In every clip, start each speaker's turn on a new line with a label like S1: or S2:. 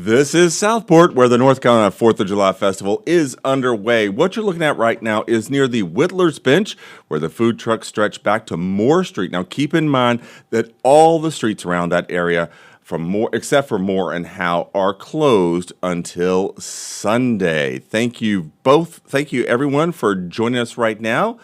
S1: This is Southport, where the North Carolina 4th of July Festival is underway. What you're looking at right now is near the Whittler's Bench, where the food trucks stretch back to Moore Street. Now, keep in mind that all the streets around that area, from Moore, except for Moore and Howe, are closed until Sunday. Thank you both. Thank you, everyone, for joining us right now.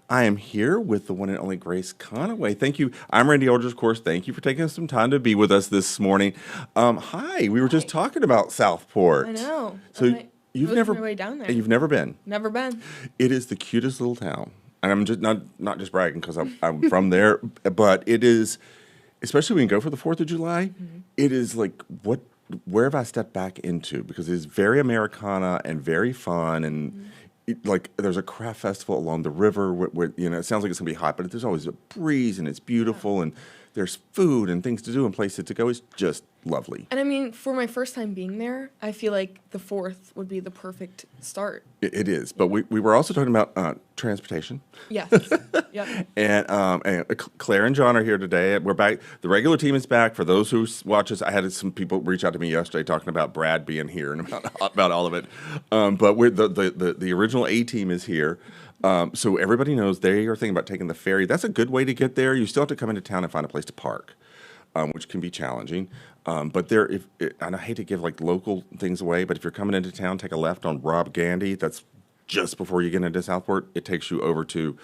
S1: I am here with the one and only Grace Conaway. Thank you. I'm Randy Aldridge, of course. Thank you for taking some time to be with us this morning. Hi. We were just talking about Southport.
S2: I know.
S1: So you've never
S2: my way down there.
S1: You've never been.
S2: Never been.
S1: It is the cutest little town, and I'm just not just bragging because I'm from there, but it is, especially when you go for the 4th of July. Mm-hmm. It is like where have I stepped back into, because it is very Americana and very fun and. Mm-hmm. Like there's a craft festival along the river where it sounds like it's gonna be hot, but there's always a breeze and it's beautiful and there's food and things to do and places to go. It's just lovely.
S2: And I mean, for my first time being there, I feel like the 4th would be the perfect start.
S1: It is, but we were also talking about transportation.
S2: Yes. Yep.
S1: And Claire and John are here today. We're back. The regular team is back. For those who watch us, I had some people reach out to me yesterday talking about Brad being here and about all of it. But we're the original A team is here. So everybody knows they are thinking about taking the ferry. That's a good way to get there. You still have to come into town and find a place to park, which can be challenging. But and I hate to give like local things away, but if you're coming into town, take a left on Rob Gandy. That's just before you get into Southport. It takes you over to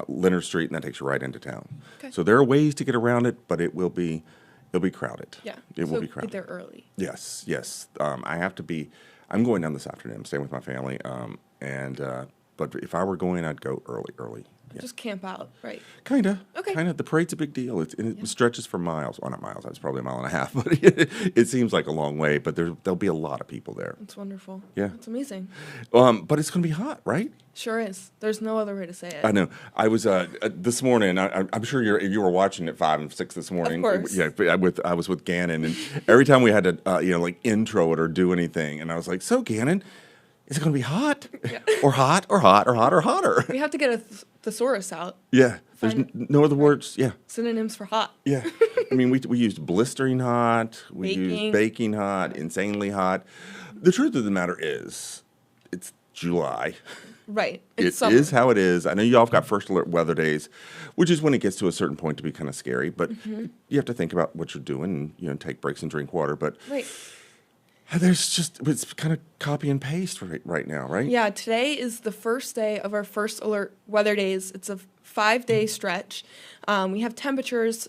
S1: Leonard Street, and that takes you right into town. Okay. So there are ways to get around it, but it'll be crowded.
S2: Yeah,
S1: it will be crowded.
S2: Get there early.
S1: Yes. I'm going down this afternoon. I'm staying with my family, but if I were going, I'd go early. Yeah.
S2: Just camp out, right?
S1: Kinda.
S2: Okay.
S1: Kinda. The parade's a big deal. It stretches for miles. Well, not miles. That's probably a mile and a half, but it seems like a long way. But there'll be a lot of people there.
S2: It's wonderful.
S1: Yeah.
S2: It's amazing.
S1: But it's going to be hot, right?
S2: Sure is. There's no other way to say it.
S1: I know. I was this morning. I'm sure you were watching at 5 and 6 this morning.
S2: Of course.
S1: Yeah. I was with Gannon, and every time we had to like intro it or do anything, and I was like, "So Gannon, is it going to be hot, or hot, or hot, or hot, or hotter?"
S2: We have to get a thesaurus out.
S1: Yeah. There's no other words. Yeah.
S2: Synonyms for hot.
S1: Yeah. I mean, we used blistering hot. We used baking hot, insanely hot. The truth of the matter is, it's July.
S2: Right.
S1: It is how it is. I know y'all have got first alert weather days, which is when it gets to a certain point to be kind of scary. But you have to think about what you're doing and take breaks and drink water. But
S2: right.
S1: It's kind of copy and paste right now, right?
S2: Yeah, today is the first day of our first alert weather days. It's a 5-day stretch. We have temperatures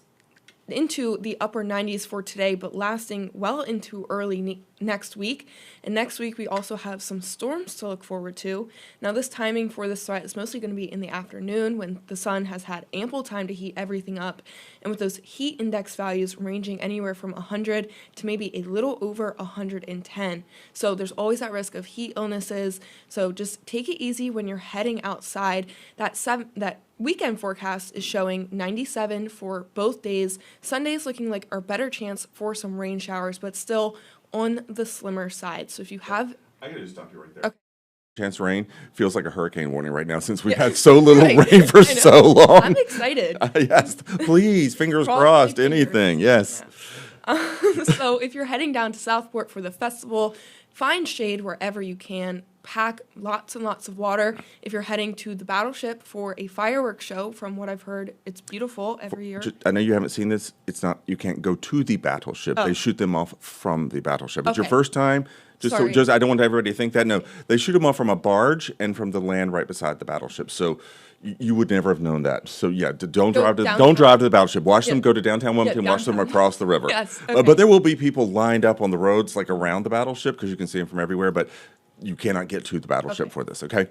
S2: into the upper 90s for today, but lasting well into early next week. And next week, we also have some storms to look forward to. Now, this timing for this threat is mostly going to be in the afternoon when the sun has had ample time to heat everything up. And with those heat index values ranging anywhere from 100 to maybe a little over 110. So there's always that risk of heat illnesses. So just take it easy when you're heading outside. That weekend forecast is showing 97 for both days. Sunday's looking like our better chance for some rain showers, but still on the slimmer side. So if you have...
S1: I gotta just stop you right there.
S2: Okay.
S1: Chance rain feels like a hurricane warning right now since we've had so little rain for so long.
S2: I'm excited.
S1: Yes, please, fingers crossed, anything, yes.
S2: Yeah. So if you're heading down to Southport for the festival, find shade wherever you can. Pack lots and lots of water. If you're heading to the Battleship for a fireworks show, from what I've heard, it's beautiful every year.
S1: I know you haven't seen this. It's not. You can't go to the Battleship. They shoot them off from the Battleship. It's your first time. Just I don't want everybody to think that. No, they shoot them off from a barge and from the land right beside the Battleship. So you would never have known that. So yeah, don't drive to the Battleship. Watch them go to downtown Wilmington. Watch them across the river.
S2: Yes. Okay.
S1: But there will be people lined up on the roads like around the Battleship because you can see them from everywhere. But you cannot get to the Battleship for this. Okay.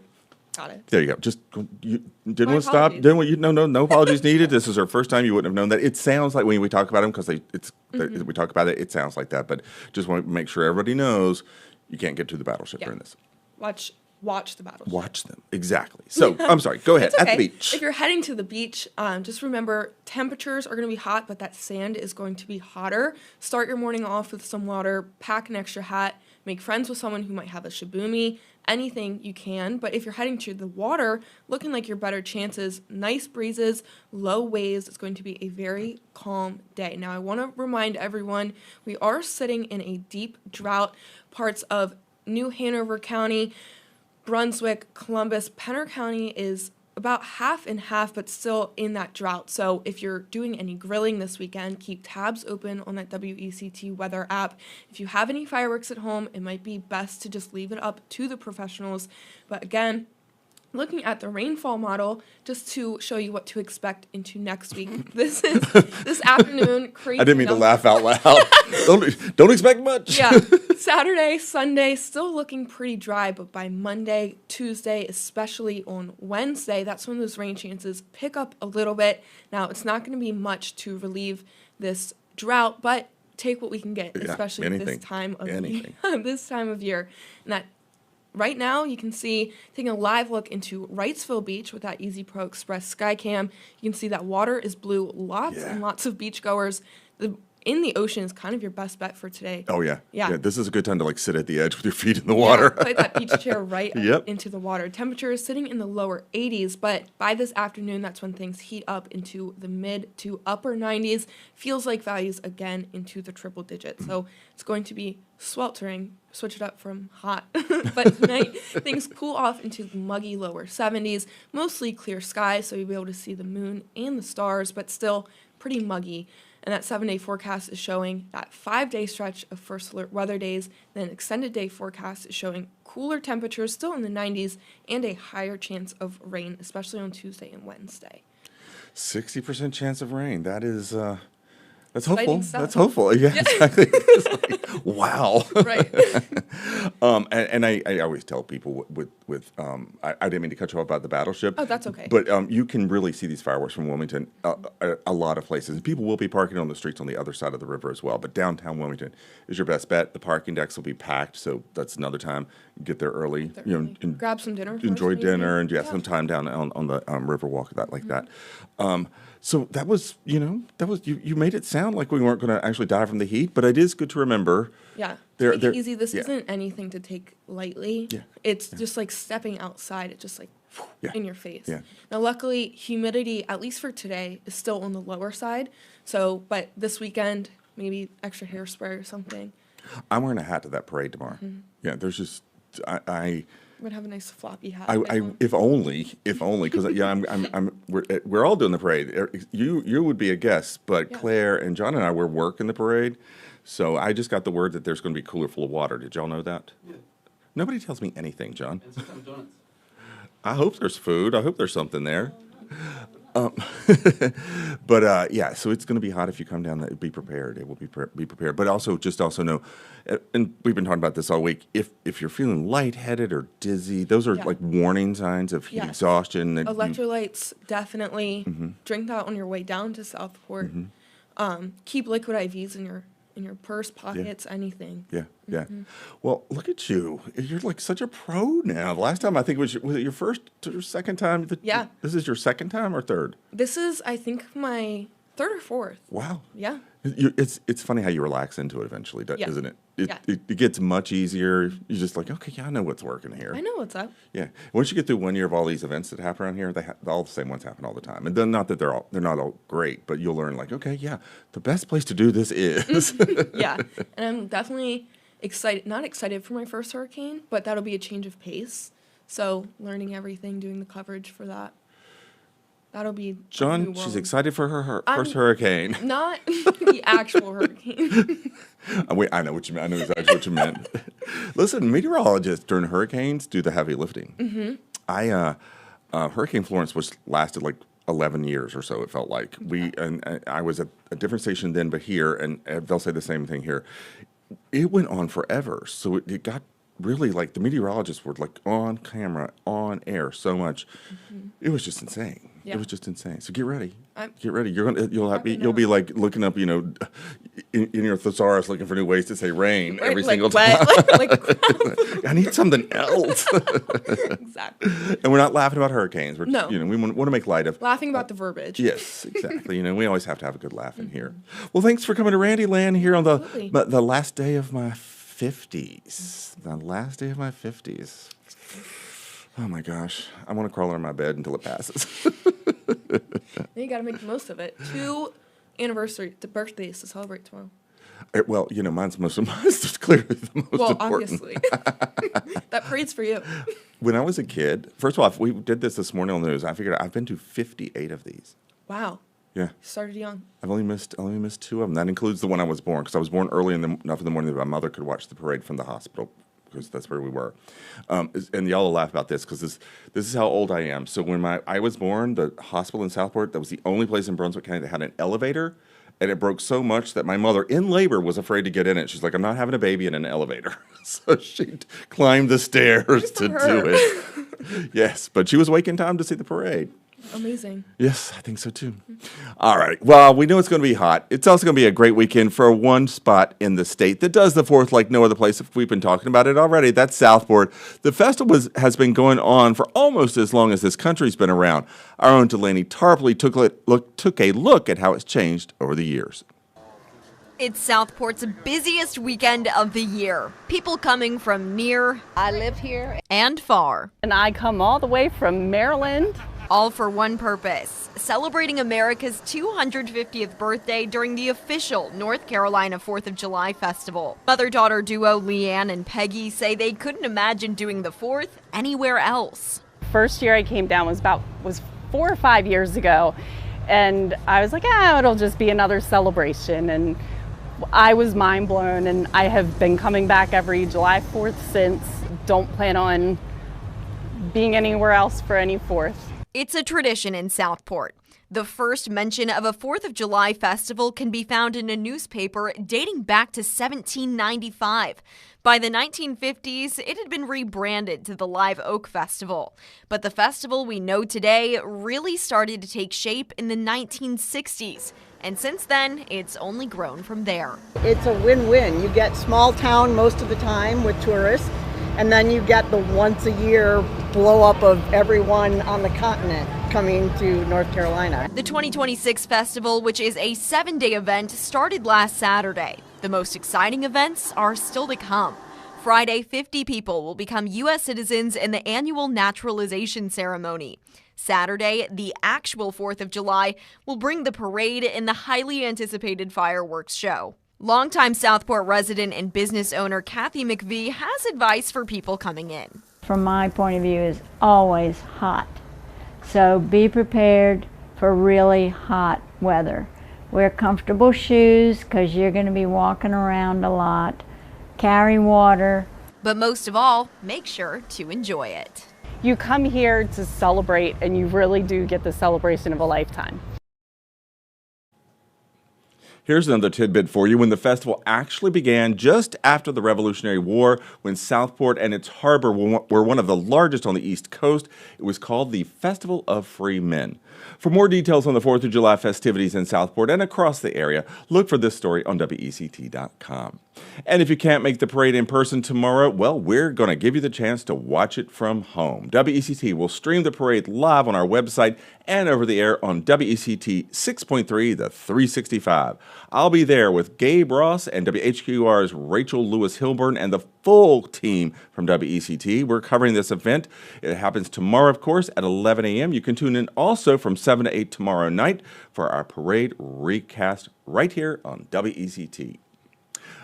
S2: Got it.
S1: There you go. Just you didn't want to stop. Didn't want you. No apologies needed. This is our first time. You wouldn't have known that. It sounds like when we talk about them because we talk about it. It sounds like that. But just want to make sure everybody knows you can't get to the Battleship during this.
S2: Watch the Battleship.
S1: Watch them exactly. So I'm sorry. Go ahead.
S2: Okay.
S1: At the beach.
S2: If you're heading to the beach, just remember temperatures are going to be hot, but that sand is going to be hotter. Start your morning off with some water. Pack an extra hat. make friends with someone who might have a shibumi, anything you can. But if you're heading to the water, looking like your better chances, nice breezes, low waves. It's going to be a very calm day. Now, I want to remind everyone we are sitting in a deep drought. Parts of New Hanover County, Brunswick, Columbus, Penner County is about half and half, but still in that drought. So if you're doing any grilling this weekend, keep tabs open on that WECT weather app. If you have any fireworks at home, it might be best to just leave it up to the professionals. But again, looking at the rainfall model, just to show you what to expect into next week. This is this afternoon. Crazy.
S1: I didn't mean to laugh out loud. Don't expect much.
S2: Yeah. Saturday, Sunday, still looking pretty dry, but by Monday, Tuesday, especially on Wednesday, that's when those rain chances pick up a little bit. Now, it's not going to be much to relieve this drought, but take what we can get, especially this time of this time of year. And that right now, you can see, taking a live look into Wrightsville Beach with that Easy Pro Express Skycam, you can see that water is blue. Lots and lots of beachgoers. In the ocean is kind of your best bet for today.
S1: Oh, yeah. Yeah. This is a good time to, like, sit at the edge with your feet in the water.
S2: Put that beach chair right into the water. Temperature is sitting in the lower 80s, but by this afternoon, that's when things heat up into the mid to upper 90s. Feels like values again into the triple digits. So it's going to be sweltering. Switch it up from hot. But tonight, things cool off into the muggy lower 70s. Mostly clear skies, so you'll be able to see the moon and the stars, but still pretty muggy. And that 7-day forecast is showing that 5-day stretch of first alert weather days. Then extended day forecast is showing cooler temperatures still in the 90s and a higher chance of rain, especially on Tuesday and Wednesday.
S1: 60% chance of rain. That is that's hopeful. That's hopeful. Yeah, exactly. Wow.
S2: Right.
S1: And I always tell people I didn't mean to cut you off about the battleship.
S2: Oh, that's okay.
S1: But you can really see these fireworks from Wilmington a lot of places. And people will be parking on the streets on the other side of the river as well. But downtown Wilmington is your best bet. The parking decks will be packed, so that's another time. Get there early. And
S2: grab some dinner.
S1: Enjoy dinner and some time down on the river walk that. So that was you made it sound like we weren't going to actually die from the heat, but it is good to remember.
S2: Yeah, take it easy. This isn't anything to take lightly. Yeah. It's just like stepping outside. It's just like in your face. Yeah. Now, luckily, humidity, at least for today, is still on the lower side. So, but this weekend, maybe extra hairspray or something.
S1: I'm wearing a hat to that parade tomorrow. Yeah, there's just I
S2: would have a nice floppy hat.
S1: If only, because we're all doing the parade. You would be a guest, but Claire and John and I were working the parade, so I just got the word that there's going to be a cooler full of water. Did y'all know that? Yeah. Nobody tells me anything, John.
S3: And some donuts.
S1: I hope there's food. I hope there's something there. But so it's going to be hot if you come down. Be prepared. It will be prepared. But also know, and we've been talking about this all week. If you're feeling lightheaded or dizzy, those are like warning signs of heat exhaustion.
S2: Electrolytes, definitely. Drink that on your way down to Southport. Keep liquid IVs in your purse, pockets, anything.
S1: Yeah. Well, look at you. You're like such a pro now. Last time, I think, was it your first or second time?
S2: Yeah.
S1: This is your second time or third?
S2: This is, I think, my third or fourth.
S1: Wow.
S2: Yeah.
S1: It's funny how you relax into it eventually, isn't it? It gets much easier. You're just like, okay, I know what's working here.
S2: I know what's up.
S1: Yeah. Once you get through 1 year of all these events that happen around here, all the same ones happen all the time. And then not that they're not all great, but you'll learn like, okay, the best place to do this is.
S2: Yeah. And I'm definitely not excited for my first hurricane, but that'll be a change of pace. So learning everything, doing the coverage for that. That'll be
S1: John. She's excited for her first hurricane.
S2: Not the actual hurricane.
S1: I know what you meant. I know exactly what you meant. Listen, meteorologists during hurricanes do the heavy lifting. Hurricane Florence lasted like 11 years or so. It felt like and I was at a different station then, but here, and they'll say the same thing here. It went on forever, so it got. Really, like the meteorologists were like on camera, on air so much. It was just insane. Yeah. It was just insane. So get ready. Get ready. You'll be like looking up, in your thesaurus looking for new ways to say rain every single time. I need something else.
S2: Exactly.
S1: And we're not laughing about hurricanes. We want to make light of
S2: laughing about the verbiage.
S1: Yes, exactly. We always have to have a good laugh in here. Well, thanks for coming to Randy Land here on the last day of my 50s. The last day of my 50s. Oh my gosh. I want to crawl under my bed until it passes.
S2: You got to make the most of it. 2 birthdays to celebrate tomorrow.
S1: Well, mine's clearly the most important.
S2: Obviously. That parade's for you.
S1: When I was a kid, first of all, we did this morning on the news. I figured I've been to 58 of these.
S2: Wow.
S1: Yeah.
S2: You started young.
S1: I've only missed 2 of them. That includes the one I was born, because I was born early enough in the morning that my mother could watch the parade from the hospital, because that's where we were. And y'all will laugh about this, because this is how old I am. So when I was born, the hospital in Southport, that was the only place in Brunswick County that had an elevator, and it broke so much that my mother, in labor, was afraid to get in it. She's like, I'm not having a baby in an elevator. So she climbed the stairs to do it. Yes, but she was awake in time to see the parade.
S2: Amazing.
S1: Yes, I think so too. All right. Well, we know it's going to be hot. It's also going to be a great weekend for one spot in the state that does the 4th like no other place. We've been talking about it already. That's Southport. The festival has been going on for almost as long as this country's been around. Our own Delaney Tarpley took a look at how it's changed over the years.
S3: It's Southport's busiest weekend of the year. People coming from near,
S4: I live here,
S3: and far.
S4: and I come all the way from Maryland.
S3: All for one purpose, celebrating America's 250th birthday during the official North Carolina 4th of July festival. Mother-daughter duo Leanne and Peggy say they couldn't imagine doing the 4th anywhere else.
S4: First year I came down was 4 or 5 years ago, and I was like, it'll just be another celebration, and I was mind blown, and I have been coming back every July 4th since. Don't plan on being anywhere else for any 4th.
S3: It's a tradition in Southport. The first mention of a 4th of July festival can be found in a newspaper dating back to 1795. By the 1950s, it had been rebranded to the Live Oak Festival. But the festival we know today really started to take shape in the 1960s. And since then, it's only grown from there.
S5: It's a win-win. You get small town most of the time with tourists, and then you get the once a year blow up of everyone on the continent coming to North Carolina.
S3: The 2026 festival, which is a 7-day event, started last Saturday. The most exciting events are still to come. Friday, 50 people will become U.S. citizens in the annual naturalization ceremony. Saturday, the actual 4th of July, will bring the parade and the highly anticipated fireworks show. Longtime Southport resident and business owner Kathy McVie has advice for people coming in.
S6: From my point of view, is always hot. So be prepared for really hot weather. Wear comfortable shoes because you're going to be walking around a lot. Carry water.
S3: But most of all, make sure to enjoy it.
S4: You come here to celebrate, and you really do get the celebration of a lifetime.
S1: Here's another tidbit for you. When the festival actually began just after the Revolutionary War, when Southport and its harbor were one of the largest on the East Coast, it was called the Festival of Free Men. For more details on the 4th of July festivities in Southport and across the area, look for this story on WECT.com. And if you can't make the parade in person tomorrow, well, we're going to give you the chance to watch it from home. WECT will stream the parade live on our website and over the air on WECT 6.3, the 365. I'll be there with Gabe Ross and WHQR's Rachel Lewis-Hilburn and the full team from WECT. We're covering this event. It happens tomorrow, of course, at 11 a.m. You can tune in also from 7 to 8 tomorrow night for our parade recast right here on WECT.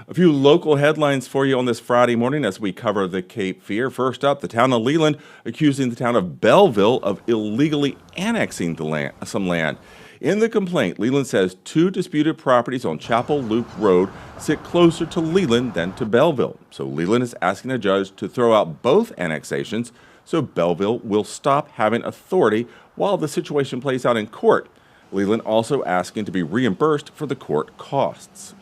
S1: A few local headlines for you on this Friday morning as we cover the Cape Fear. First up, the town of Leland accusing the town of Belleville of illegally annexing some land. In the complaint, Leland says 2 disputed properties on Chapel Loop Road sit closer to Leland than to Belleville. So Leland is asking a judge to throw out both annexations so Belleville will stop having authority while the situation plays out in court. Leland also asking to be reimbursed for the court costs.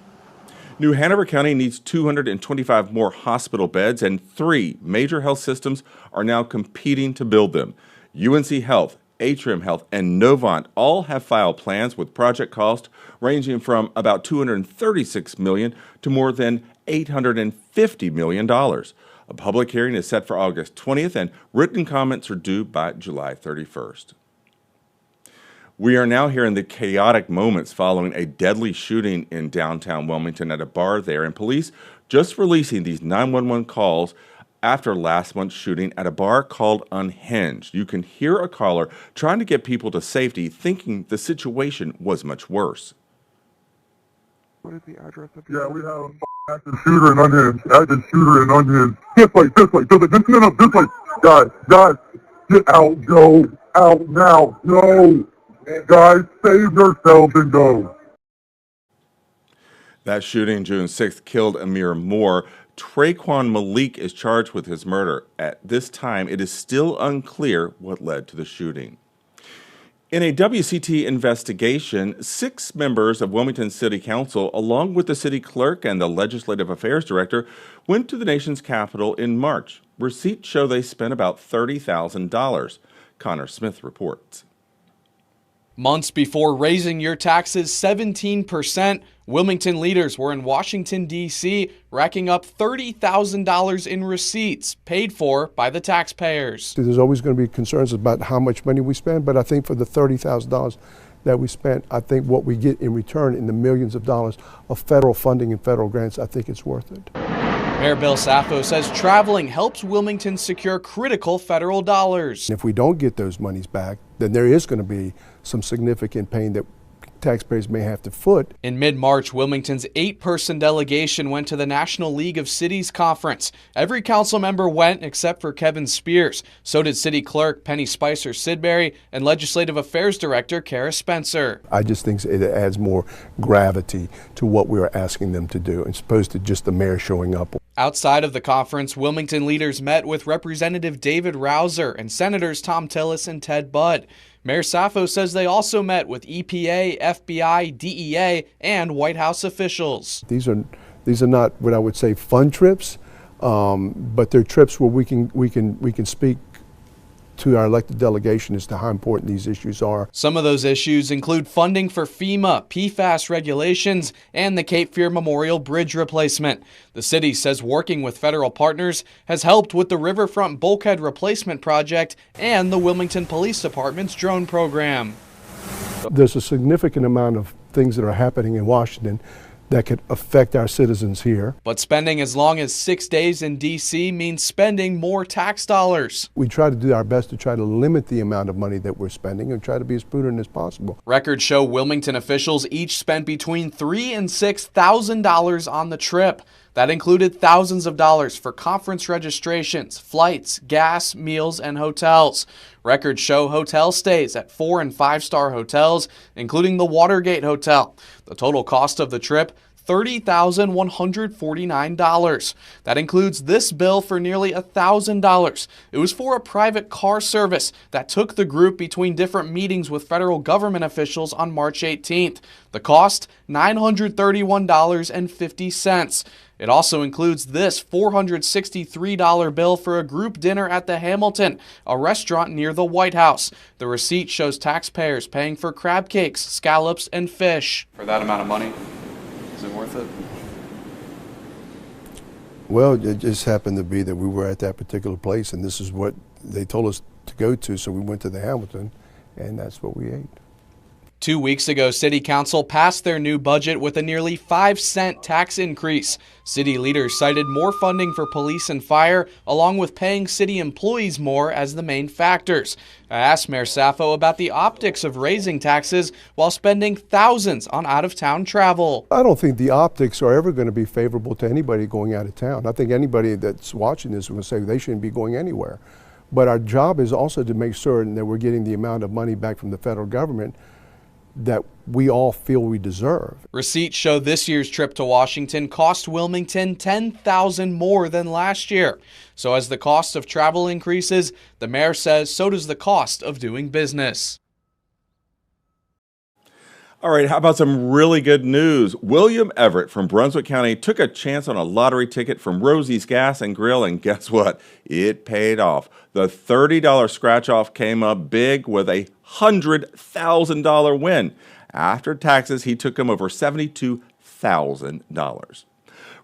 S1: New Hanover County needs 225 more hospital beds, and 3 major health systems are now competing to build them. UNC Health, Atrium Health, and Novant all have filed plans with project cost ranging from about $236 million to more than $850 million. A public hearing is set for August 20th, and written comments are due by July 31st. We are now hearing the chaotic moments following a deadly shooting in downtown Wilmington at a bar there, and police just releasing these 911 calls after last month's shooting at a bar called Unhinged. You can hear a caller trying to get people to safety, thinking the situation was much worse.
S7: What is the address of the... Yeah, we have a active shooter and Unhinged. Active shooter and Unhinged. This way. No, this way. Guys, get out, go out now. No. Guys, save yourselves and go.
S1: That shooting June 6th killed Amir Moore. Traquan Malik is charged with his murder. At this time, it is still unclear what led to the shooting. In a WCT investigation, 6 members of Wilmington City Council, along with the city clerk and the legislative affairs director, went to the nation's capital in March. Receipts show they spent about $30,000. Connor Smith reports.
S8: Months before raising your taxes 17%, Wilmington leaders were in Washington, D.C., racking up $30,000 in receipts paid for by the taxpayers.
S9: There's always going to be concerns about how much money we spend, but I think for the $30,000 that we spent, I think what we get in return in the millions of dollars of federal funding and federal grants, I think it's worth it.
S8: Mayor Bill Sappho says traveling helps Wilmington secure critical federal dollars.
S9: If we don't get those monies back, then there is going to be some significant pain that taxpayers may have to foot.
S8: In mid-March, Wilmington's 8-person delegation went to the National League of Cities conference. Every council member went except for Kevin Spears. So did City Clerk Penny Spicer Sidbury and Legislative Affairs Director Kara Spencer.
S9: I just think it adds more gravity to what we are asking them to do, as opposed to just the mayor showing up.
S8: Outside of the conference, Wilmington leaders met with Representative David Rouser and Senators Tom Tillis and Ted Budd. Mayor Sappho says they also met with EPA, FBI, DEA, and White House officials.
S9: These are not what I would say fun trips, but they're trips where we can speak to our elected delegation as to how important these issues are.
S8: Some of those issues include funding for FEMA, PFAS regulations, and the Cape Fear Memorial Bridge replacement. The city says working with federal partners has helped with the Riverfront Bulkhead Replacement Project and the Wilmington Police Department's drone program.
S9: There's a significant amount of things that are happening in Washington that could affect our citizens here.
S8: But spending as long as 6 days in D.C. means spending more tax dollars.
S9: We try to do our best to try to limit the amount of money that we're spending and try to be as prudent as possible.
S8: Records show Wilmington officials each spent between $3,000 and $6,000 on the trip. That included thousands of dollars for conference registrations, flights, gas, meals, and hotels. Records show hotel stays at 4- and 5-star hotels, including the Watergate Hotel. The total cost of the trip, $30,149. That includes this bill for nearly $1,000. It was for a private car service that took the group between different meetings with federal government officials on March 18th. The cost, $931.50. It also includes this $463 bill for a group dinner at the Hamilton, a restaurant near the White House. The receipt shows taxpayers paying for crab cakes, scallops, and fish. For that amount of money, is it worth it?
S9: Well, it just happened to be that we were at that particular place, and this is what they told us to go to, so we went to the Hamilton, and that's what we ate.
S8: 2 weeks ago, City Council passed their new budget with a nearly 5-cent tax increase. City leaders cited more funding for police and fire, along with paying city employees more as the main factors. I asked Mayor Sappho about the optics of raising taxes while spending thousands on out-of-town travel.
S9: I don't think the optics are ever going to be favorable to anybody going out of town. I think anybody that's watching this will say they shouldn't be going anywhere. But our job is also to make sure that we're getting the amount of money back from the federal government that we all feel we deserve.
S8: Receipts show this year's trip to Washington cost Wilmington $10,000 more than last year. So as the cost of travel increases, the mayor says so does the cost of doing business.
S1: All right, how about some really good news? William Everett from Brunswick County took a chance on a lottery ticket from Rosie's Gas and Grill, and guess what? It paid off. The $30 scratch-off came up big with a $100,000 win. After taxes, he took him over $72,000.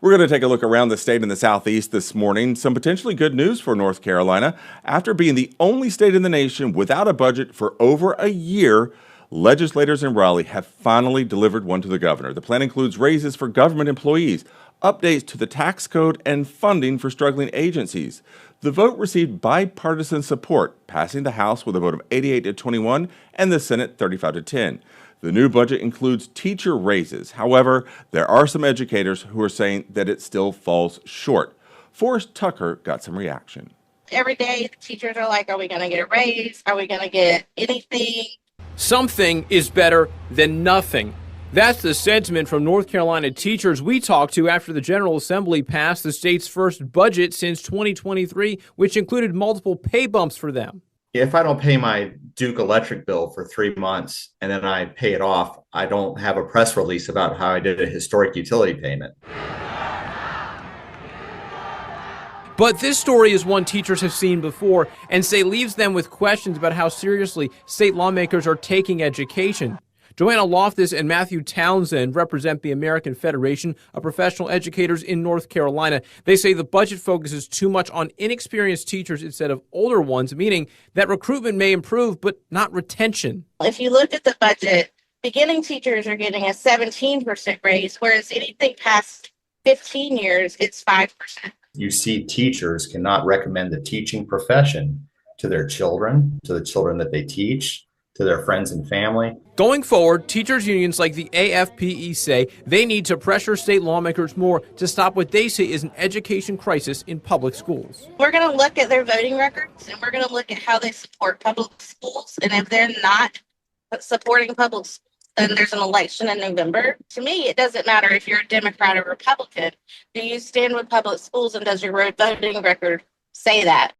S1: We're going to take a look around the state in the southeast this morning. Some potentially good news for North Carolina. After being the only state in the nation without a budget for over a year, legislators in Raleigh have finally delivered one to the governor. The plan includes raises for government employees, updates to the tax code, and funding for struggling agencies. The vote received bipartisan support, passing the House with a vote of 88 to 21 and the Senate 35 to 10. The new budget includes teacher raises. However, there are some educators who are saying that it still falls short. Forrest Tucker got some reaction.
S10: Every day, the teachers are like, are we going to get a raise? Are we going to get anything?
S11: Something is better than nothing. That's the sentiment from North Carolina teachers we talked to after the General Assembly passed the state's first budget since 2023, which included multiple pay bumps for them.
S12: If I don't pay my Duke electric bill for 3 months and then I pay it off, I don't have a press release about how I did a historic utility payment.
S11: But this story is one teachers have seen before and say leaves them with questions about how seriously state lawmakers are taking education. Joanna Loftus and Matthew Townsend represent the American Federation of Professional Educators in North Carolina. They say the budget focuses too much on inexperienced teachers instead of older ones, meaning that recruitment may improve, but not retention.
S10: If you look at the budget, beginning teachers are getting a 17% raise, whereas anything past 15 years, it's 5%.
S12: You see teachers cannot recommend the teaching profession to their children, to the children that they teach, to their friends and family.
S11: Going forward, teachers unions like the AFPE say they need to pressure state lawmakers more to stop what they say is an education crisis in public schools.
S10: We're going to look at their voting records, and we're going to look at how they support public schools. And if they're not supporting public schools, then there's an election in November. To me, it doesn't matter if you're a Democrat or Republican. Do you stand with public schools, and does your voting record say that?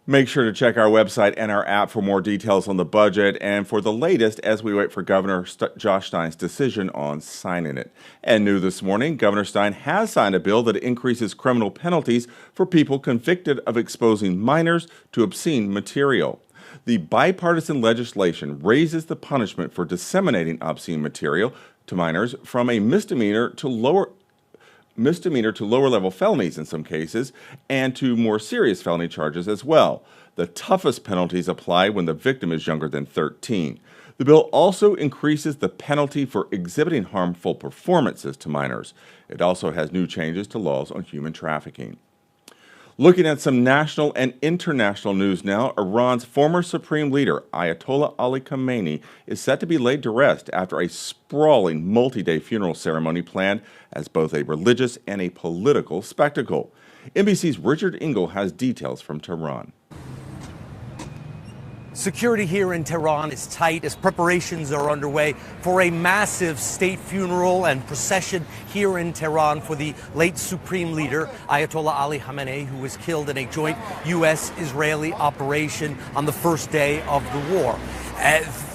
S1: Make sure to check our website and our app for more details on the budget and for the latest as we wait for Governor Josh Stein's decision on signing it. And new this morning, Governor Stein has signed a bill that increases criminal penalties for people convicted of exposing minors to obscene material. The bipartisan legislation raises the punishment for disseminating obscene material to minors from a misdemeanor to lower level felonies in some cases, and to more serious felony charges as well. The toughest penalties apply when the victim is younger than 13. The bill also increases the penalty for exhibiting harmful performances to minors. It also has new changes to laws on human trafficking. Looking at some national and international news now, Iran's former supreme leader, Ayatollah Ali Khamenei, is set to be laid to rest after a sprawling multi-day funeral ceremony planned as both a religious and a political spectacle. NBC's Richard Engel has details from Tehran.
S13: Security here in Tehran is tight as preparations are underway for a massive state funeral and procession here in Tehran for the late Supreme Leader, Ayatollah Ali Khamenei, who was killed in a joint U.S.-Israeli operation on the first day of the war.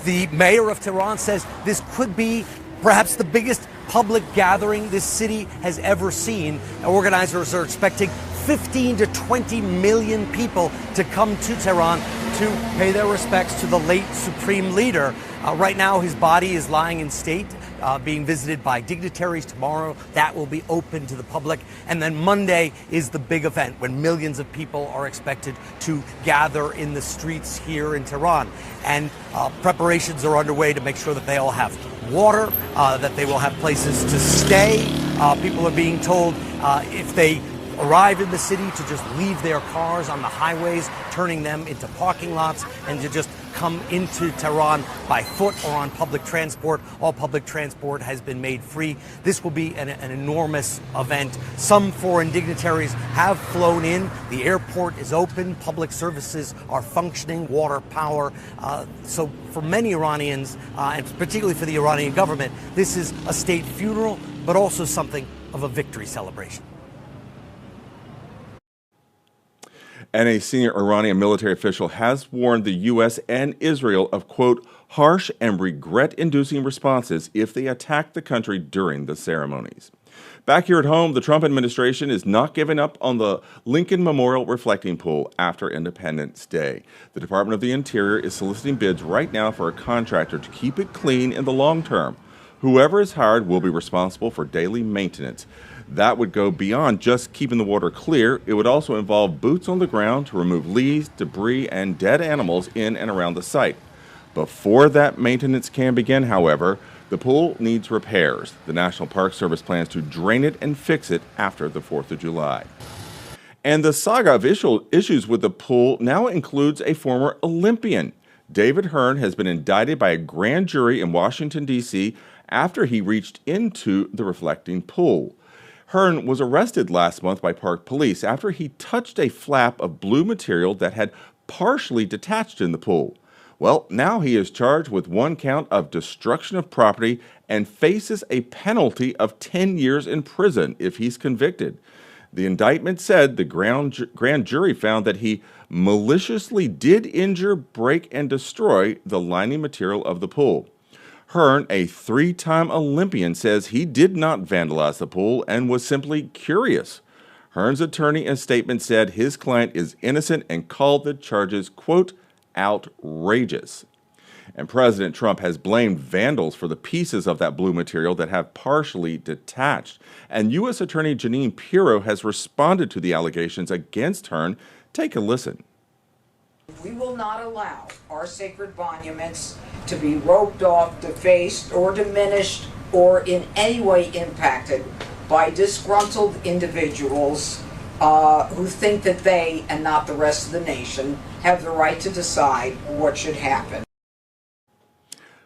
S13: The mayor of Tehran says this could be perhaps the biggest public gathering this city has ever seen. Organizers are expecting 15 to 20 million people to come to Tehran to pay their respects to the late Supreme Leader. Right now, his body is lying in state, being visited by dignitaries. Tomorrow, that will be open to the public. And then Monday is the big event when millions of people are expected to gather in the streets here in Tehran. And preparations are underway to make sure that they all have water, that they will have places to stay. People are being told if they arrive in the city to just leave their cars on the highways, turning them into parking lots, and to just come into Tehran by foot or on public transport. All public transport has been made free. This will be an enormous event. Some foreign dignitaries have flown in. The airport is open. Public services are functioning, water, power. So for many Iranians, and particularly for the Iranian government, this is a state funeral, but also something of a victory celebration.
S1: And a senior Iranian military official has warned the U.S. and Israel of, quote, harsh and regret-inducing responses if they attack the country during the ceremonies. Back here at home, the Trump administration is not giving up on the Lincoln Memorial reflecting pool after Independence Day. The Department of the Interior is soliciting bids right now for a contractor to keep it clean in the long term. Whoever is hired will be responsible for daily maintenance. That would go beyond just keeping the water clear. It would also involve boots on the ground to remove leaves, debris, and dead animals in and around the site. Before that maintenance can begin, however, The pool needs repairs. The National Park Service plans to drain it and fix it after the 4th of July. And the saga of issues with the pool now includes a former Olympian. David Hearn has been indicted by a grand jury in Washington, D.C. after he reached into the reflecting pool. Hearn was arrested last month by park police after he touched a flap of blue material that had partially detached in the pool. Well, now he is charged with 1 count of destruction of property and faces a penalty of 10 years in prison if he's convicted. The indictment said the grand jury found that he maliciously did injure, break, and destroy the lining material of the pool. Hearn, a 3-time Olympian, says he did not vandalize the pool and was simply curious. Hearn's attorney in a statement said his client is innocent and called the charges, quote, outrageous. And President Trump has blamed vandals for the pieces of that blue material that have partially detached. And U.S. Attorney Jeanine Pirro has responded to the allegations against Hearn. Take a listen.
S14: We will not allow our sacred monuments to be roped off, defaced, or diminished, or in any way impacted by disgruntled individuals who think that they, and not the rest of the nation, have the right to decide what should happen.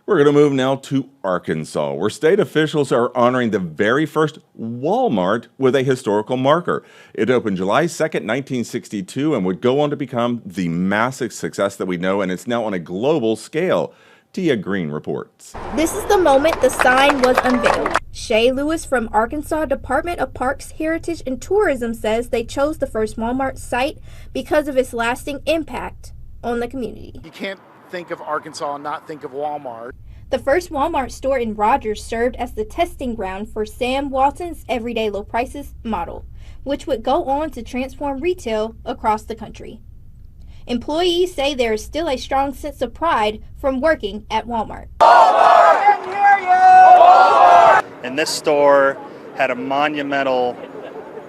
S1: We're going to move now to Arkansas, where state officials are honoring the very first Walmart with a historical marker. It opened July 2nd, 1962, and would go on to become the massive success that we know, and it's now on a global scale. Tia Green reports.
S15: This is the moment the sign was unveiled. Shay Lewis from Arkansas Department of Parks, Heritage, and Tourism says they chose the first Walmart site because of its lasting impact on the community.
S16: You can't think of Arkansas and not think of Walmart.
S15: The first Walmart store in Rogers served as the testing ground for Sam Walton's Everyday Low Prices model, which would go on to transform retail across the country. Employees say there is still a strong sense of pride from working at Walmart.
S17: And this store had a monumental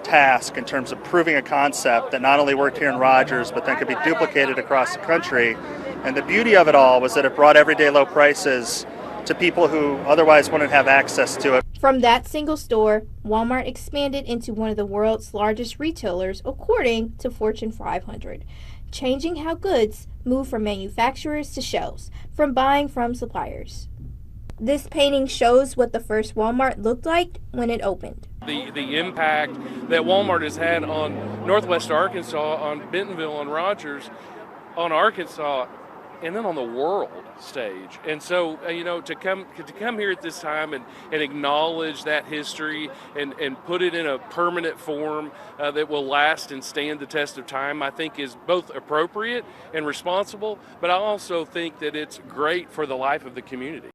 S17: task in terms of proving a concept that not only worked here in Rogers, but then could be duplicated across the country. And the beauty of it all was that it brought everyday low prices to people who otherwise wouldn't have access to it.
S15: From that single store, Walmart expanded into one of the world's largest retailers, according to Fortune 500, changing how goods move from manufacturers to shelves, from buying from suppliers. This painting shows what the first Walmart looked like when it opened.
S18: The impact that Walmart has had on Northwest Arkansas, on Bentonville, on Rogers, on Arkansas, and then on the world stage. And so, to come here at this time and acknowledge that history and put it in a permanent form that will last and stand the test of time, I think is both appropriate and responsible, but I also think that it's great for the life of the community.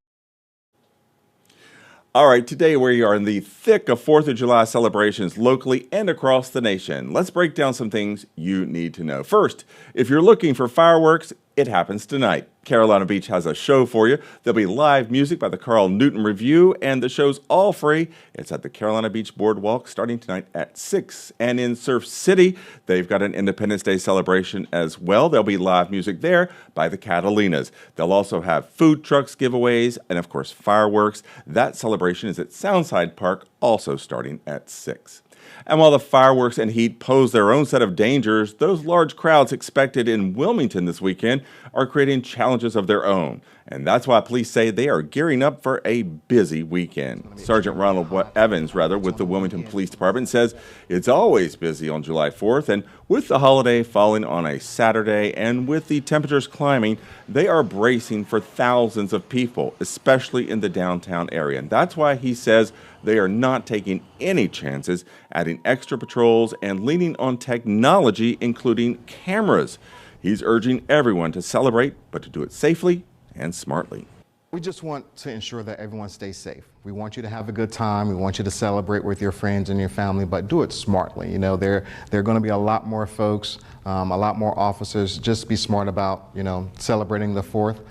S1: All right, today we are in the thick of 4th of July celebrations locally and across the nation. Let's break down some things you need to know. First, if you're looking for fireworks, it happens tonight. Carolina Beach has a show for you. There'll be live music by the Carl Newton Review, and the show's all free. It's at the Carolina Beach Boardwalk starting tonight at 6. And in Surf City, they've got an Independence Day celebration as well. There'll be live music there by the Catalinas. They'll also have food trucks, giveaways, and of course fireworks. That celebration is at Soundside Park, also starting at 6. And while the fireworks and heat pose their own set of dangers, those large crowds expected in Wilmington this weekend are creating challenges of their own. And that's why police say they are gearing up for a busy weekend. Sergeant Ronald Evans, with the Wilmington Police Department says it's always busy on July 4th. And with the holiday falling on a Saturday and with the temperatures climbing, they are bracing for thousands of people, especially in the downtown area. And that's why he says they are not taking any chances, adding extra patrols and leaning on technology, including cameras. He's urging everyone to celebrate, but to do it safely and smartly.
S19: We just want to ensure that everyone stays safe. We want you to have a good time. We want you to celebrate with your friends and your family, but do it smartly. There are going to be a lot more folks, a lot more officers. Just be smart about, celebrating the 4th.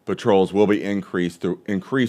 S1: Patrols will be increased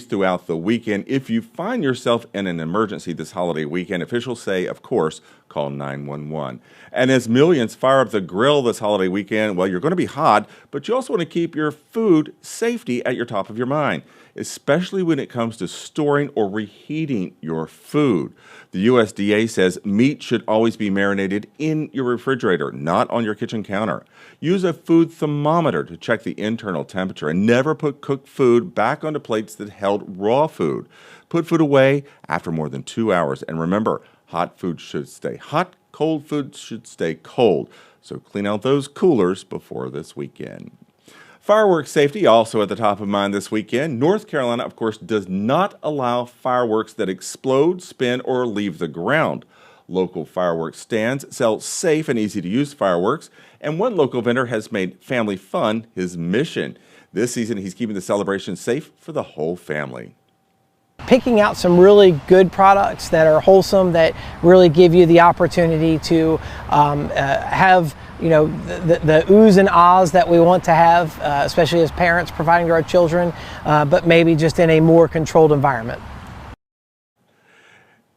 S1: throughout the weekend. If you find yourself in an emergency this holiday weekend, officials say, of course, call 911. And as millions fire up the grill this holiday weekend, well, you're going to be hot, but you also want to keep your food safety at your top of your mind, especially when it comes to storing or reheating your food. The USDA says meat should always be marinated in your refrigerator, not on your kitchen counter. Use a food thermometer to check the internal temperature, and never put cooked food back onto plates that held raw food. Put food away after more than 2 hours. And remember, hot food should stay hot, cold food should stay cold. So clean out those coolers before this weekend. Fireworks safety also at the top of mind this weekend. North Carolina, of course, does not allow fireworks that explode, spin, or leave the ground. Local fireworks stands sell safe and easy-to-use fireworks, and one local vendor has made family fun his mission. This season, he's keeping the celebration safe for the whole family.
S20: Picking out some really good products that are wholesome, that really give you the opportunity to have the oohs and ahs that we want to have, especially as parents providing to our children, but maybe just in a more controlled environment.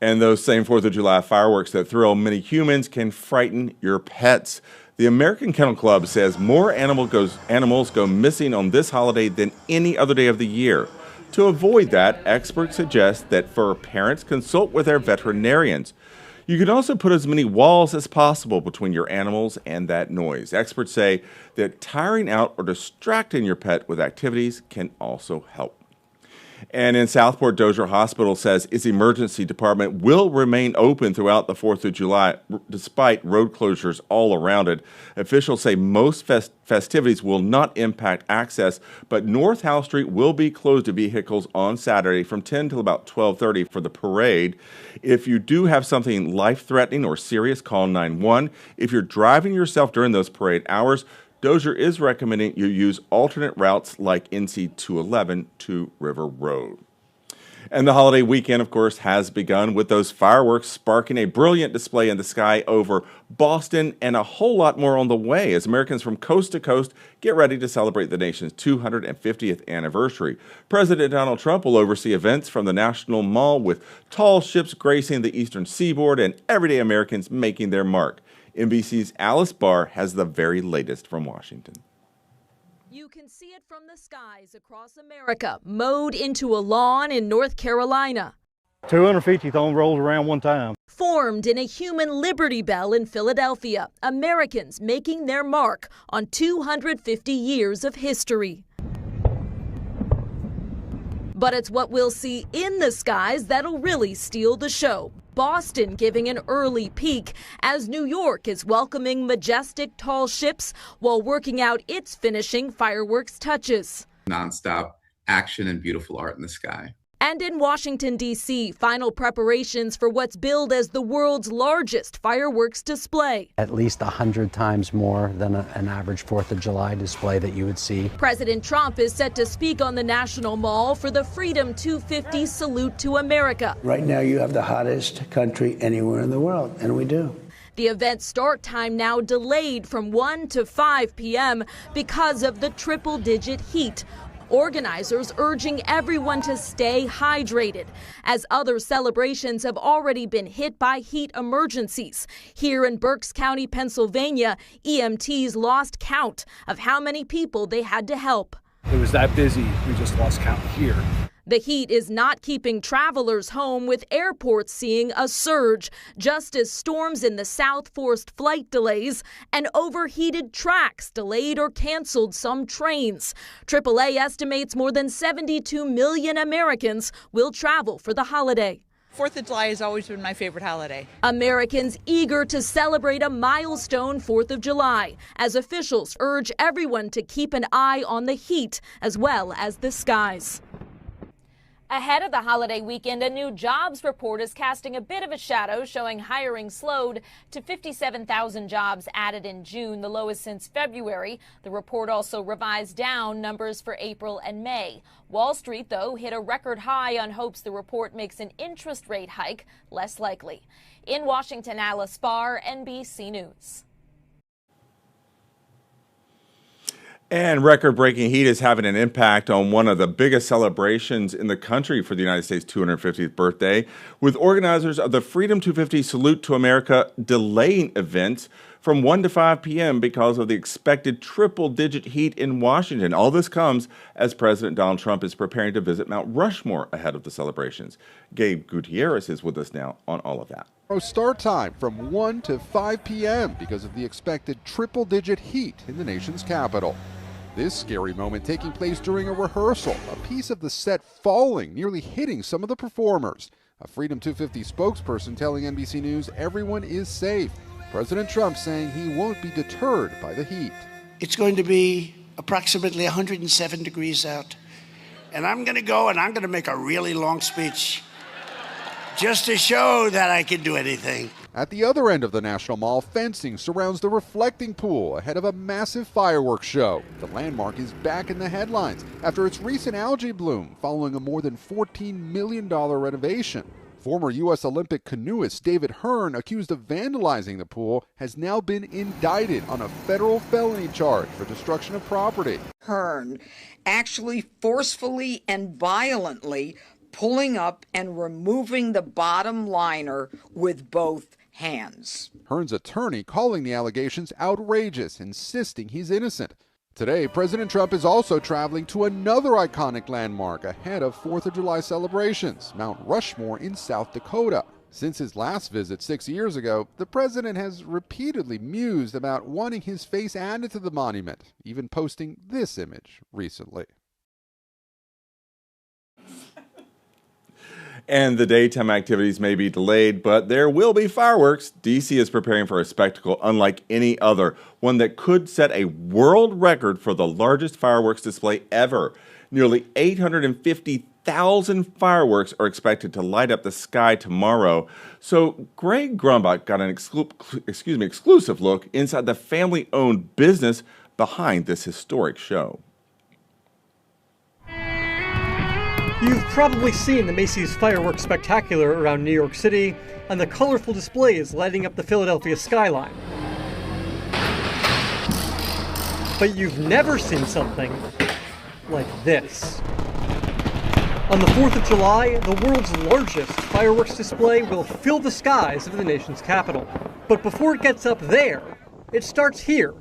S1: And those same 4th of July fireworks that thrill many humans can frighten your pets. The American Kennel Club says more animals go missing on this holiday than any other day of the year. To avoid that, experts suggest that for parents, consult with their veterinarians. You can also put as many walls as possible between your animals and that noise. Experts say that tiring out or distracting your pet with activities can also help. And in Southport, Dozier Hospital says its emergency department will remain open throughout the 4th of July, despite road closures all around it. Officials say most festivities will not impact access, but North Howe Street will be closed to vehicles on Saturday from 10 till about 12:30 for the parade. If you do have something life-threatening or serious, call 911. If you're driving yourself during those parade hours, Dozier is recommending you use alternate routes like NC 211 to River Road. And the holiday weekend, of course, has begun with those fireworks sparking a brilliant display in the sky over Boston, and a whole lot more on the way as Americans from coast to coast get ready to celebrate the nation's 250th anniversary. President Donald Trump will oversee events from the National Mall with tall ships gracing the eastern seaboard and everyday Americans making their mark. NBC's Alice Barr has the very latest from Washington.
S21: You can see it from the skies across America, mowed into a lawn in North Carolina.
S22: 250 thong rolls around one time.
S21: Formed in a human Liberty Bell in Philadelphia, Americans making their mark on 250 years of history. But it's what we'll see in the skies that'll really steal the show. Boston giving an early peek as New York is welcoming majestic tall ships while working out its finishing fireworks touches.
S23: Nonstop action and beautiful art in the sky.
S21: And in Washington, D.C., final preparations for what's billed as the world's largest fireworks display.
S24: At least 100 times more than an average 4th of July display that you would see.
S21: President Trump is set to speak on the National Mall for the Freedom 250 Salute to America.
S25: Right now you have the hottest country anywhere in the world, and we do.
S21: The event's start time now delayed from 1 to 5 p.m. because of the triple-digit heat. Organizers urging everyone to stay hydrated, as other celebrations have already been hit by heat emergencies. Here in Berks County, Pennsylvania, EMTs lost count of how many people they had to help.
S22: It was that busy, we just lost count here.
S21: The heat is not keeping travelers home, with airports seeing a surge, just as storms in the south forced flight delays and overheated tracks delayed or canceled some trains. AAA estimates more than 72 million Americans will travel for the holiday.
S26: 4th of July has always been my favorite holiday.
S21: Americans eager to celebrate a milestone 4th of July, as officials urge everyone to keep an eye on the heat as well as the skies. Ahead of the holiday weekend, a new jobs report is casting a bit of a shadow, showing hiring slowed to 57,000 jobs added in June, the lowest since February. The report also revised down numbers for April and May. Wall Street, though, hit a record high on hopes the report makes an interest rate hike less likely. In Washington, Alice Barr, NBC News.
S1: And record-breaking heat is having an impact on one of the biggest celebrations in the country for the United States' 250th birthday, with organizers of the Freedom 250 Salute to America delaying events from 1 to 5 p.m. because of the expected triple-digit heat in Washington. All this comes as President Donald Trump is preparing to visit Mount Rushmore ahead of the celebrations. Gabe Gutierrez is with us now on all of that.
S2: Start time from 1 to 5 p.m. because of the expected triple-digit heat in the nation's capital. This scary moment taking place during a rehearsal, a piece of the set falling, nearly hitting some of the performers. A Freedom 250 spokesperson telling NBC News everyone is safe. President Trump saying he won't be deterred by the heat.
S3: It's going to be approximately 107 degrees out. And I'm going to go and I'm going to make a really long speech just to show that I can do anything.
S2: At the other end of the National Mall, fencing surrounds the reflecting pool ahead of a massive fireworks show. The landmark is back in the headlines after its recent algae bloom following a more than $14 million renovation. Former U.S. Olympic canoeist David Hearn, accused of vandalizing the pool, has now been indicted on a federal felony charge for destruction of property.
S14: Hearn actually forcefully and violently pulling up and removing the bottom liner with both hands.
S2: Hearn's attorney calling the allegations outrageous, insisting he's innocent. Today, President Trump is also traveling to another iconic landmark ahead of 4th of July celebrations, Mount Rushmore in South Dakota. Since his last visit 6 years ago, the president has repeatedly mused about wanting his face added to the monument, even posting this image recently.
S1: And the daytime activities may be delayed, but there will be fireworks. D.C. is preparing for a spectacle unlike any other, one that could set a world record for the largest fireworks display ever. Nearly 850,000 fireworks are expected to light up the sky tomorrow. So Greg Grumbach got an exclusive look inside the family-owned business behind this historic show.
S4: You've probably seen the Macy's Fireworks Spectacular around New York City and the colorful displays lighting up the Philadelphia skyline. But you've never seen something like this. On the 4th of July, the world's largest fireworks display will fill the skies of the nation's capital. But before it gets up there, it starts here,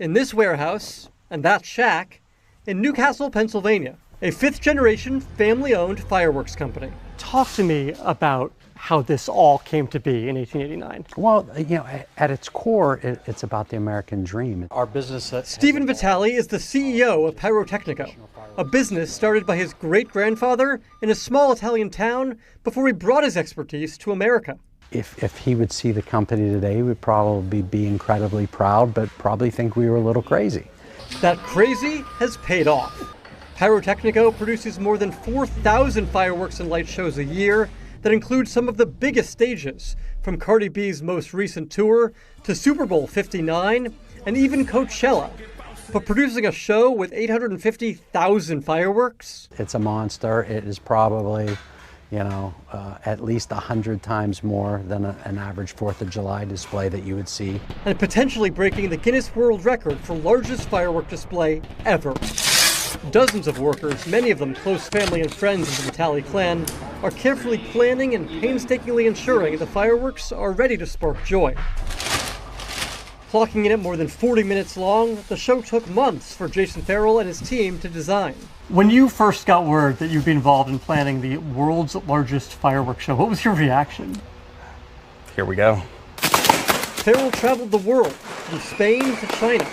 S4: in this warehouse and that shack, in Newcastle, Pennsylvania. A fifth-generation, family-owned fireworks company. Talk to me about how this all came to be in 1889.
S24: Well, at its core, it's about the American dream. Our business...
S4: Stephen Vitale is the CEO of Pyrotechnico, a business started by his great-grandfather in a small Italian town before he brought his expertise to America.
S24: If he would see the company today, he would probably be incredibly proud, but probably think we were a little crazy.
S4: That crazy has paid off. Pyrotechnico produces more than 4,000 fireworks and light shows a year that include some of the biggest stages, from Cardi B's most recent tour to Super Bowl 59 and even Coachella. But producing a show with 850,000 fireworks?
S24: It's a monster. It is probably, at least 100 times more than an average 4th of July display that you would see.
S4: And potentially breaking the Guinness World Record for largest firework display ever. Dozens of workers, many of them close family and friends of the Vitale clan, are carefully planning and painstakingly ensuring the fireworks are ready to spark joy. Clocking in at more than 40 minutes long, the show took months for Jason Farrell and his team to design. When you first got word that you'd be involved in planning the world's largest fireworks show, what was your reaction?
S5: Here we go.
S4: Farrell traveled the world, from Spain to China,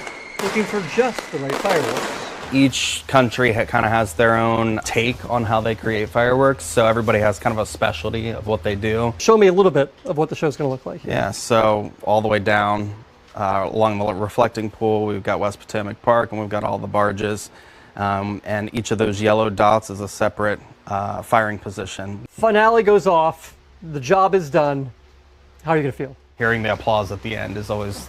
S4: looking for just the right fireworks.
S5: Each country kind of has their own take on how they create fireworks, so everybody has kind of a specialty of what they do.
S4: Show me a little bit of what the show's going to look like.
S5: Yeah, so all the way down along the reflecting pool, we've got West Potomac Park, and we've got all the barges, and each of those yellow dots is a separate firing position.
S4: Finale goes off, the job is done. How are you going to feel?
S5: Hearing the applause at the end is always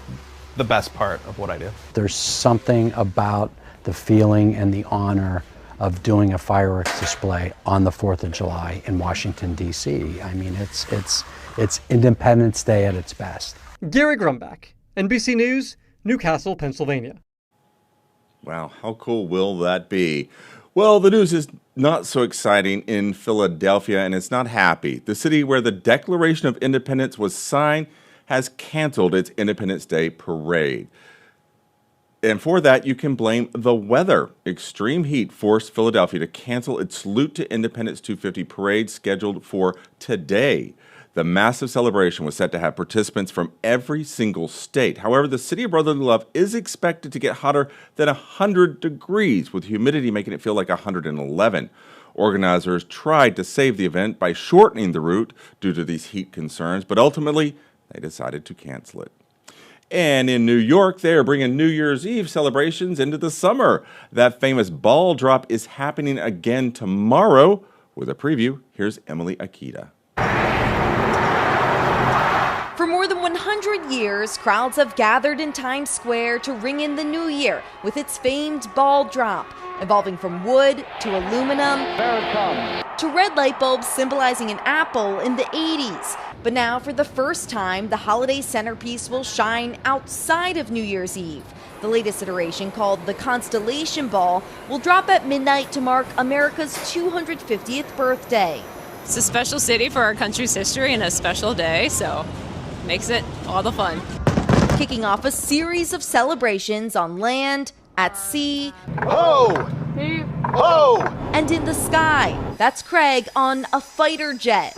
S5: the best part of what I do.
S24: There's something about the feeling and the honor of doing a fireworks display on the 4th of July in Washington, D.C. I mean, it's Independence Day at its best.
S4: Gary Grumbach, NBC News, Newcastle, Pennsylvania.
S1: Wow, how cool will that be? Well, the news is not so exciting in Philadelphia, and it's not happy. The city where the Declaration of Independence was signed has canceled its Independence Day parade. And for that, you can blame the weather. Extreme heat forced Philadelphia to cancel its Salute to Independence 250 parade scheduled for today. The massive celebration was set to have participants from every single state. However, the city of brotherly love is expected to get hotter than 100 degrees, with humidity making it feel like 111. Organizers tried to save the event by shortening the route due to these heat concerns, but ultimately they decided to cancel it. And in New York, they are bringing New Year's Eve celebrations into the summer. That famous ball drop is happening again tomorrow. With a preview, here's Emily Akita.
S6: For more than 100 years, crowds have gathered in Times Square to ring in the new year with its famed ball drop, evolving from wood to aluminum to red light bulbs symbolizing an apple in the 80s. But now, for the first time, the holiday centerpiece will shine outside of New Year's Eve. The latest iteration, called the Constellation Ball, will drop at midnight to mark America's 250th birthday.
S7: It's a special city for our country's history and a special day, so makes it all the fun.
S6: Kicking off a series of celebrations on land, at sea,
S8: ho! Ho!
S6: and in the sky. That's Craig on a fighter jet.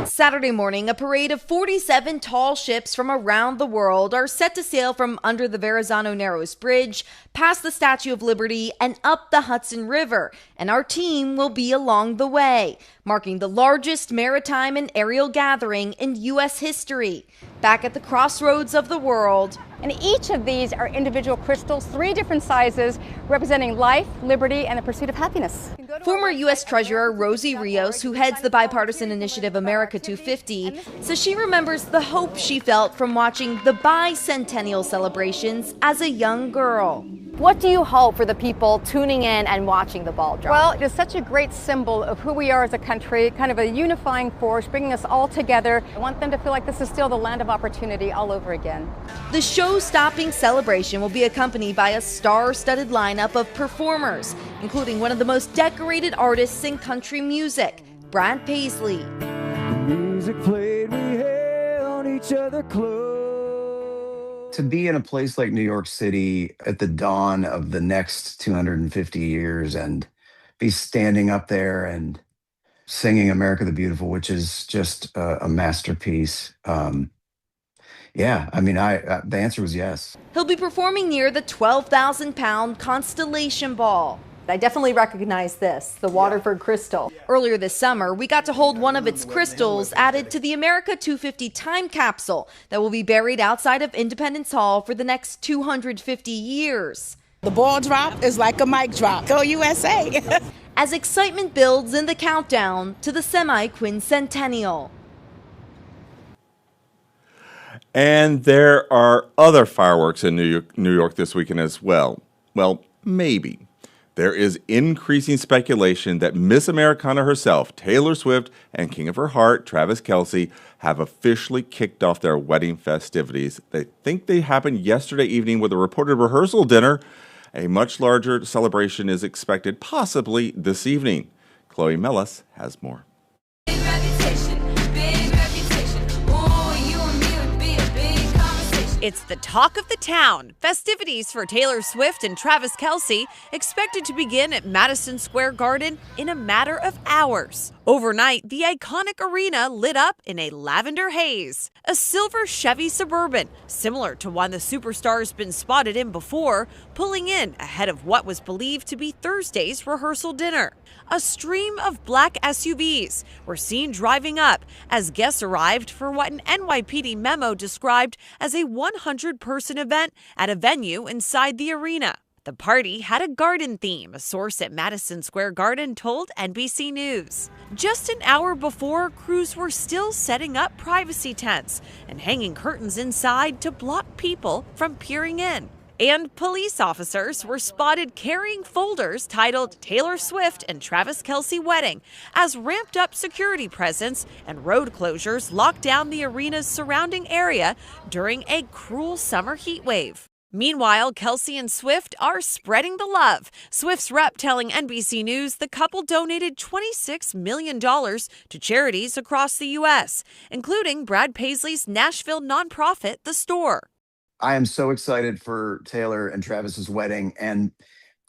S6: Saturday morning, a parade of 47 tall ships from around the world are set to sail from under the Verrazano Narrows Bridge, past the Statue of Liberty, and up the Hudson River. And our team will be along the way, marking the largest maritime and aerial gathering in U.S. history. Back at the crossroads of the world.
S9: And each of these are individual crystals, 3 different sizes, representing life, liberty, and the pursuit of happiness.
S6: Former U.S. Treasurer Rosie Rios, who heads the bipartisan initiative America 250, says she remembers the hope she felt from watching the bicentennial celebrations as a young girl.
S9: What do you hope for the people tuning in and watching the ball drop? Well, it is such a great symbol of who we are as a country, kind of a unifying force, bringing us all together. I want them to feel like this is still the land of opportunity all over again.
S6: The show-stopping celebration will be accompanied by a star-studded lineup of performers, including one of the most decorated artists in country music, Brad Paisley.
S11: The music played, we held each other close.
S12: To be in a place like New York City at the dawn of the next 250 years and be standing up there and singing America the Beautiful, which is just a masterpiece. Yeah, I mean, the answer was yes.
S6: He'll be performing near the 12,000-pound Constellation Ball.
S9: I definitely recognize this, the Waterford crystal.
S6: Earlier this summer, we got to hold one of its crystals added to the America 250 time capsule that will be buried outside of Independence Hall for the next 250 years.
S27: The ball drop is like a mic drop. Go USA!
S6: As excitement builds in the countdown to the semi-quincentennial.
S1: And there are other fireworks in New York this weekend as well. Well, maybe. There is increasing speculation that Miss Americana herself, Taylor Swift, and King of Her Heart, Travis Kelce, have officially kicked off their wedding festivities. They think they happened yesterday evening with a reported rehearsal dinner. A much larger celebration is expected possibly this evening. Chloe Mellis has more.
S28: It's the talk of the town. Festivities for Taylor Swift and Travis Kelce expected to begin at Madison Square Garden in a matter of hours. Overnight, the iconic arena lit up in a lavender haze. A silver Chevy Suburban, similar to one the superstar's been spotted in before, pulling in ahead of what was believed to be Thursday's rehearsal dinner. A stream of black SUVs were seen driving up as guests arrived for what an NYPD memo described as a 100-person event at a venue inside the arena. The party had a garden theme, a source at Madison Square Garden told NBC News. Just an hour before, crews were still setting up privacy tents and hanging curtains inside to block people from peering in. And police officers were spotted carrying folders titled Taylor Swift and Travis Kelce Wedding as ramped up security presence and road closures locked down the arena's surrounding area during a cruel summer heat wave. Meanwhile, Kelsey and Swift are spreading the love. Swift's rep telling NBC News the couple donated $26 million to charities across the U.S., including Brad Paisley's Nashville nonprofit, The Store.
S12: I am so excited for Taylor and Travis's wedding, and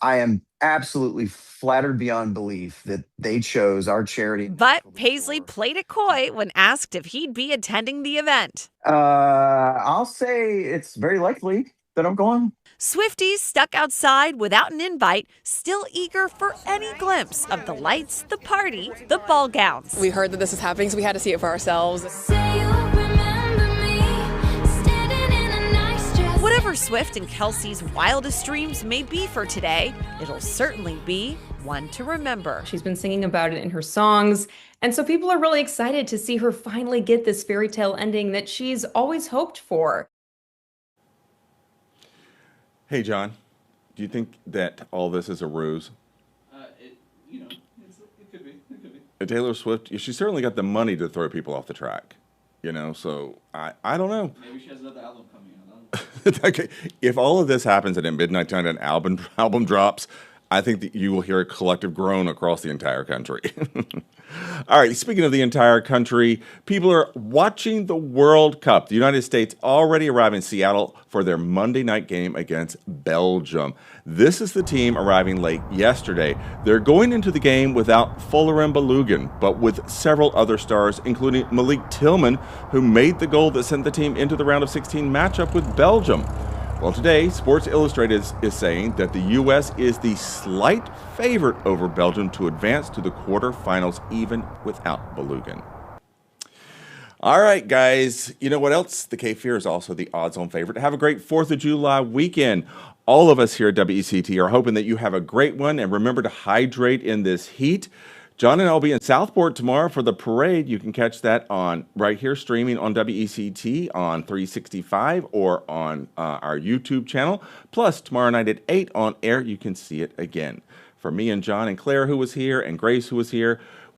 S12: I am absolutely flattered beyond belief that they chose our charity.
S28: But Paisley played it coy when asked if he'd be attending the event.
S12: I'll say it's very likely that I'm going.
S28: Swifties stuck outside without an invite, still eager for any glimpse of the lights, the party, the ball gowns.
S10: We heard that this is happening, so we had to see it for ourselves.
S28: Whatever Swift and Kelsey's wildest dreams may be for today, it'll certainly be one to remember.
S13: She's been singing about it in her songs, and so people are really excited to see her finally get this fairy tale ending that she's always hoped for.
S1: Hey, John, do you think that all this is a ruse?
S15: It could be. It could be.
S1: Taylor Swift, she certainly got the money to throw people off the track, so I don't know.
S15: Maybe she has another album coming out.
S1: Okay. If all of this happens and at midnight tonight an album drops, I think that you will hear a collective groan across the entire country. All right, speaking of the entire country, people are watching the World Cup. The United States already arrived in Seattle for their Monday night game against Belgium. This is the team arriving late yesterday. They're going into the game without Folarin Balogun, but with several other stars, including Malik Tillman, who made the goal that sent the team into the round of 16 matchup with Belgium. Well, today, Sports Illustrated is saying that the U.S. is the slight favorite over Belgium to advance to the quarterfinals, even without Balogun. All right, guys. You know what else? The Cape Fear is also the odds-on favorite. Have a great 4th of July weekend. All of us here at WECT are hoping that you have a great one, and remember to hydrate in this heat. John and I will be in Southport tomorrow for the parade. You can catch that on right here streaming on WECT on 365 or on our YouTube channel. Plus, tomorrow night at 8 on air, you can see it again. For me and John and Claire, who was here, and Grace, who was here,